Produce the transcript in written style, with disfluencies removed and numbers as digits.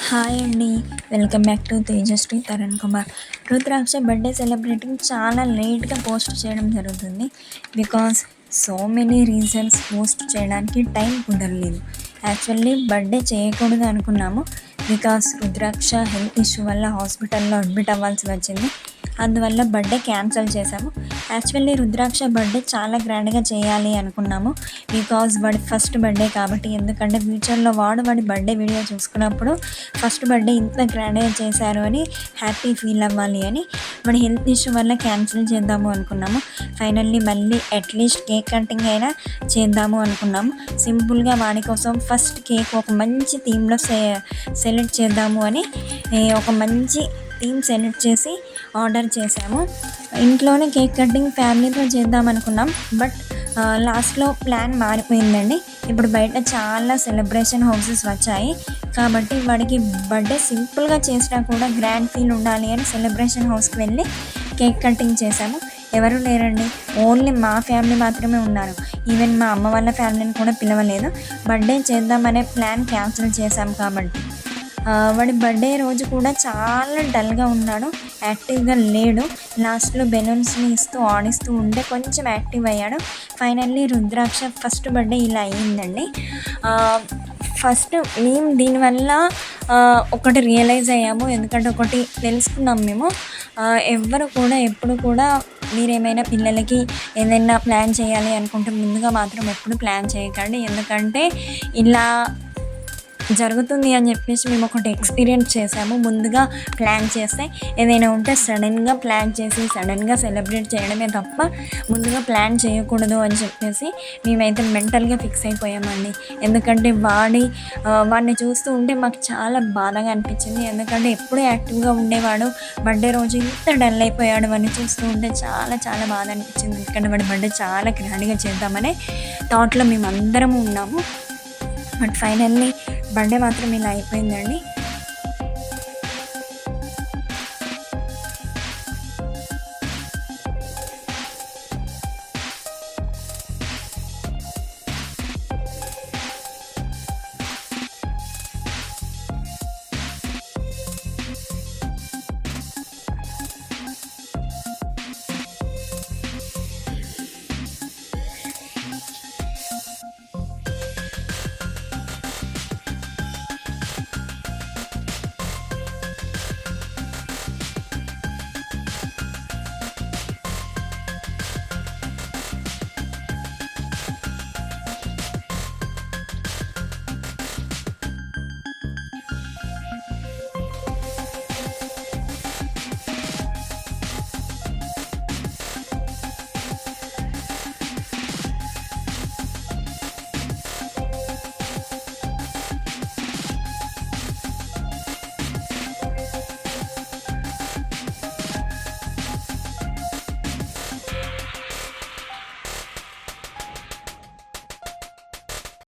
Hi అండి. Welcome back to Tejasri Tarun Kumar. Rudraksha birthday celebrating చాలా లేట్గా పోస్ట్ చేయడం జరుగుతుంది. Because so many reasons post చేయడానికి టైం కుదరలేదు. యాక్చువల్లీ బర్త్డే చేయకూడదు అనుకున్నాము. బికాస్ రుద్రాక్ష హెల్త్ ఇష్యూ వల్ల హాస్పిటల్లో అడ్మిట్ అవ్వాల్సి వచ్చింది. అందువల్ల బర్త్డే క్యాన్సిల్ చేశాము. యాక్చువల్లీ రుద్రాక్ష బర్త్డే చాలా గ్రాండ్గా చేయాలి అనుకున్నాము. బికాజ్ వాడి ఫస్ట్ బర్త్డే కాబట్టి. ఎందుకంటే ఫ్యూచర్లో వాడి బర్త్డే వీడియో చూసుకున్నప్పుడు ఫస్ట్ బర్త్డే ఇంత గ్రాండ్గా చేశారు అని హ్యాపీ ఫీల్ అవ్వాలి అని వాడి హెల్త్ ఇష్యూ వల్ల క్యాన్సిల్ చేద్దాము అనుకున్నాము. ఫైనల్లీ మళ్ళీ అట్లీస్ట్ కేక్ కటింగ్ అయినా చేద్దాము అనుకున్నాము. సింపుల్గా వాడి కోసం ఫస్ట్ కేక్ ఒక మంచి థీమ్లో సెలెక్ట్ చేద్దాము అని ఒక మంచి థీమ్ సెలెక్ట్ చేసి ఆర్డర్ చేసాము. ఇంట్లోనే కేక్ కటింగ్ ఫ్యామిలీతో చేద్దాం అనుకున్నాం. బట్ లాస్ట్లో ప్లాన్ మారిపోయిందండి. ఇప్పుడు బయట చాలా సెలబ్రేషన్ హౌసెస్ వచ్చాయి కాబట్టి వాడికి బర్త్డే సింపుల్గా చేసినా కూడా గ్రాండ్ ఫీల్ ఉండాలి అని సెలబ్రేషన్ హౌస్కి వెళ్ళి కేక్ కటింగ్ చేశాము. ఎవరు లేరండి, ఓన్లీ మా ఫ్యామిలీ మాత్రమే ఉన్నారు. ఈవెన్ మా అమ్మ వాళ్ళ ఫ్యామిలీని కూడా పిలవలేదు. బర్త్డే చేద్దామనే ప్లాన్ క్యాన్సిల్ చేశాము కాబట్టి. వాడి బర్త్డే రోజు కూడా చాలా డల్గా ఉన్నాడు, యాక్టివ్గా లేడు. లాస్ట్లో బెలూన్స్ని ఇస్తూ ఆడిస్తూ ఉంటే కొంచెం యాక్టివ్ అయ్యాడు. ఫైనల్లీ రుద్రాక్ష ఫస్ట్ బర్త్డే ఇలా అయ్యిందండి. ఫస్ట్ మేము దీనివల్ల ఒకటి రియలైజ్ అయ్యాము. ఎందుకంటే ఒకటి తెలుసుకున్నాం మేము. ఎవ్వరు కూడా ఎప్పుడు కూడా మీరేమైనా పిల్లలకి ఏదైనా ప్లాన్ చేయాలి అనుకుంటే ముందుగా మాత్రం ఎప్పుడు ప్లాన్ చేయకండి. ఎందుకంటే ఇలా జరుగుతుంది అని చెప్పేసి మేము ఒకటి ఎక్స్పీరియన్స్ చేసాము. ముందుగా ప్లాన్ చేస్తే ఏదైనా ఉంటే సడన్గా ప్లాన్ చేసి సడన్గా సెలబ్రేట్ చేయడమే తప్ప ముందుగా ప్లాన్ చేయకూడదు అని చెప్పేసి మేమైతే మెంటల్గా ఫిక్స్ అయిపోయామండి. ఎందుకంటే వాడిని చూస్తూ ఉంటే మాకు చాలా బాధగా అనిపించింది. ఎందుకంటే ఎప్పుడూ యాక్టివ్గా ఉండేవాడు, బర్త్డే రోజు ఇంత డల్ అయిపోయాడు. వాడిని చూస్తూ ఉంటే చాలా చాలా బాధ అనిపించింది. ఎందుకంటే వాడి బర్త్డే చాలా గ్రాండ్గా చేద్దామనే థాట్లో మేము అందరము ఉన్నాము. బట్ ఫైనల్లీ బర్త్డే మాత్రం ఇలా అయిపోయిందండి.